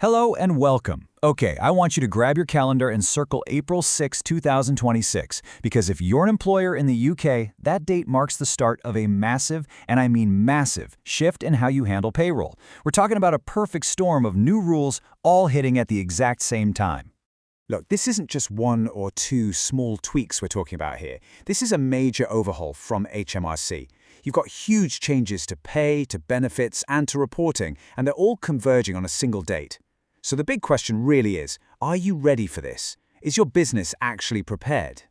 Hello and welcome. Okay, I want you to grab your calendar and circle April 6, 2026, because if you're an employer in the UK, that date marks the start of a massive, and I mean massive, shift in how you handle payroll. We're talking about a perfect storm of new rules all hitting at the exact same time. Look, this isn't just one or two small tweaks we're talking about here. This is a major overhaul from HMRC. You've got huge changes to pay, to benefits, and to reporting, and they're all converging on a single date. So the big question really is, are you ready for this? Is your business actually prepared?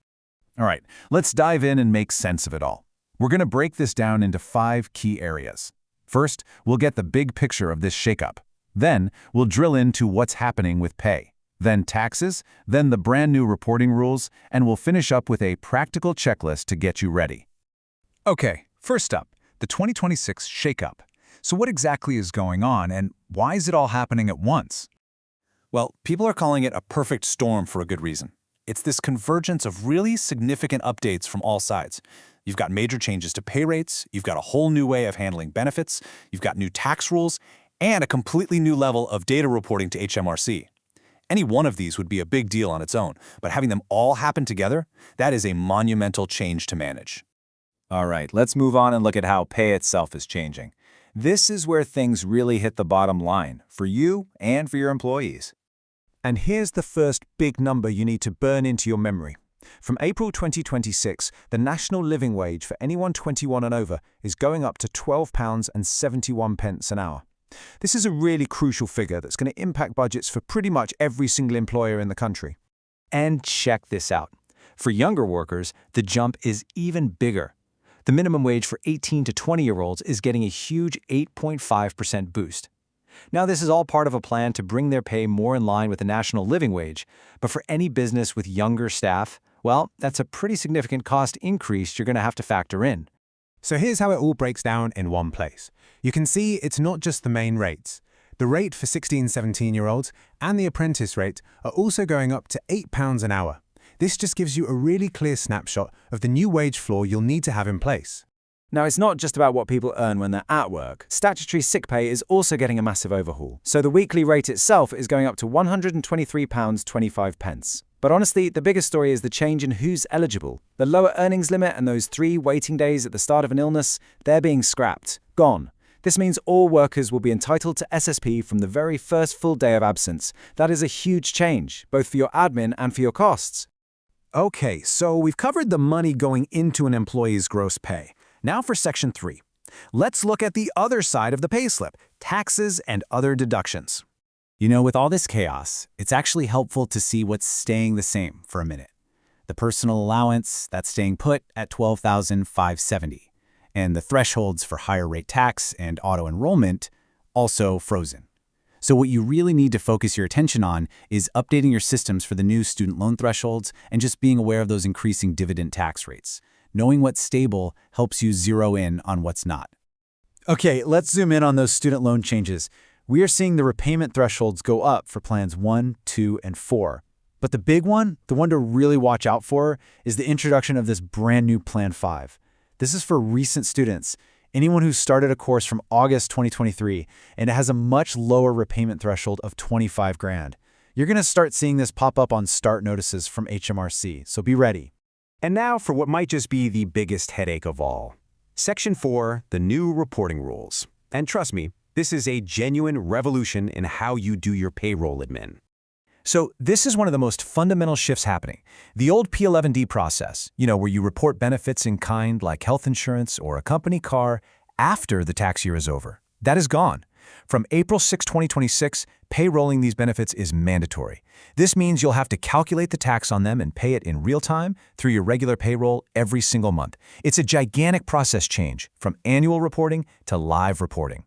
All right, let's dive in and make sense of it all. We're going to break this down into 5 key areas. First, we'll get the big picture of this shakeup. Then, we'll drill into what's happening with pay. Then taxes, then the brand new reporting rules, and we'll finish up with a practical checklist to get you ready. Okay, first up, the 2026 shakeup. So what exactly is going on, and why is it all happening at once? Well, people are calling it a perfect storm for a good reason. It's this convergence of really significant updates from all sides. You've got major changes to pay rates, you've got a whole new way of handling benefits, you've got new tax rules, and a completely new level of data reporting to HMRC. Any one of these would be a big deal on its own, but having them all happen together, that is a monumental change to manage. All right, let's move on and look at how pay itself is changing. This is where things really hit the bottom line, for you and for your employees. And here's the first big number you need to burn into your memory. From April 2026, the national living wage for anyone 21 and over is going up to £12.71 an hour. This is a really crucial figure that's going to impact budgets for pretty much every single employer in the country. And check this out. For younger workers, the jump is even bigger. The minimum wage for 18 to 20-year-olds is getting a huge 8.5% boost. Now, this is all part of a plan to bring their pay more in line with the national living wage, but for any business with younger staff, well, that's a pretty significant cost increase you're going to have to factor in. So here's how it all breaks down in one place. You can see it's not just the main rates. The rate for 16-17-year-olds and the apprentice rate are also going up to £8 an hour. This just gives you a really clear snapshot of the new wage floor you'll need to have in place. Now, it's not just about what people earn when they're at work. Statutory sick pay is also getting a massive overhaul. So the weekly rate itself is going up to £123.25. But honestly, the biggest story is the change in who's eligible. The lower earnings limit and those 3 waiting days at the start of an illness, they're being scrapped, gone. This means all workers will be entitled to SSP from the very first full day of absence. That is a huge change, both for your admin and for your costs. Okay, so we've covered the money going into an employee's gross pay. Now for Section 3. Let's look at the other side of the payslip, taxes and other deductions. You know, with all this chaos, it's actually helpful to see what's staying the same for a minute. The personal allowance, that's staying put at $12,570, and the thresholds for higher rate tax and auto-enrollment also frozen. So what you really need to focus your attention on is updating your systems for the new student loan thresholds and just being aware of those increasing dividend tax rates. Knowing what's stable helps you zero in on what's not. Okay, let's zoom in on those student loan changes. We are seeing the repayment thresholds go up for plans 1, 2, and 4. But the big one, the one to really watch out for, is the introduction of this brand new Plan 5. This is for recent students, anyone who started a course from August 2023, and it has a much lower repayment threshold of $25,000. You're going to start seeing this pop up on start notices from HMRC, so be ready. And now for what might just be the biggest headache of all. Section 4, the new reporting rules. And trust me, this is a genuine revolution in how you do your payroll admin. So this is one of the most fundamental shifts happening. The old P11D process, where you report benefits in kind like health insurance or a company car after the tax year is over, that is gone. From April 6, 2026, payrolling these benefits is mandatory. This means you'll have to calculate the tax on them and pay it in real time through your regular payroll every single month. It's a gigantic process change from annual reporting to live reporting.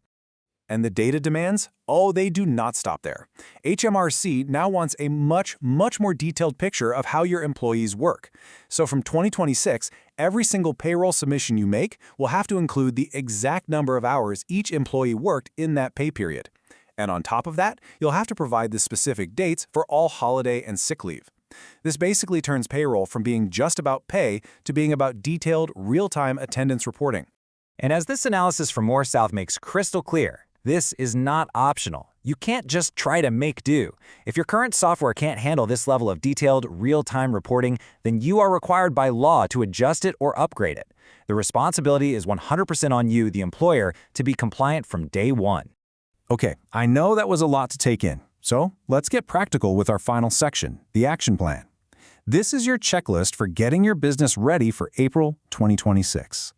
And the data demands? Oh, they do not stop there. HMRC now wants a much more detailed picture of how your employees work. So from 2026, every single payroll submission you make will have to include the exact number of hours each employee worked in that pay period. And on top of that, you'll have to provide the specific dates for all holiday and sick leave. This basically turns payroll from being just about pay to being about detailed, real-time attendance reporting. And as this analysis from More South makes crystal clear, this is not optional. You can't just try to make do. If your current software can't handle this level of detailed, real-time reporting, then you are required by law to adjust it or upgrade it. The responsibility is 100% on you, the employer, to be compliant from day one. Okay, I know that was a lot to take in, so let's get practical with our final section, the action plan. This is your checklist for getting your business ready for April 2026.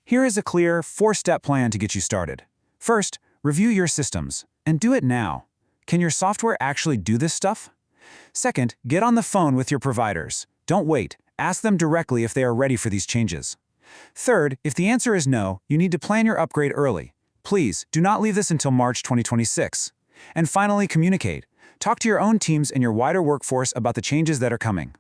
Here is a clear 4-step plan to get you started. First, review your systems, and do it now. Can your software actually do this stuff? Second, get on the phone with your providers. Don't wait. Ask them directly if they are ready for these changes. Third, if the answer is no, you need to plan your upgrade early. Please, do not leave this until March 2026. And finally, communicate. Talk to your own teams and your wider workforce about the changes that are coming.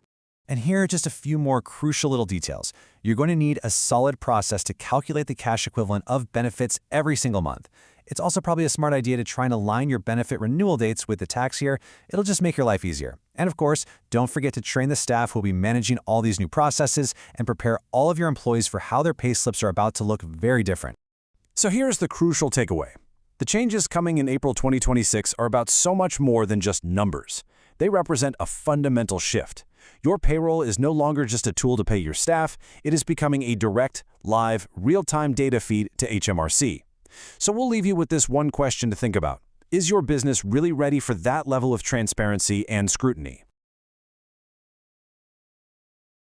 And here are just a few more crucial little details. You're going to need a solid process to calculate the cash equivalent of benefits every single month. It's also probably a smart idea to try and align your benefit renewal dates with the tax year. It'll just make your life easier. And of course, don't forget to train the staff who will be managing all these new processes and prepare all of your employees for how their pay slips are about to look very different. So here's the crucial takeaway. The changes coming in April 2026 are about so much more than just numbers. They represent a fundamental shift. Your payroll is no longer just a tool to pay your staff, it is becoming a direct, live, real-time data feed to HMRC. So we'll leave you with this one question to think about. Is your business really ready for that level of transparency and scrutiny?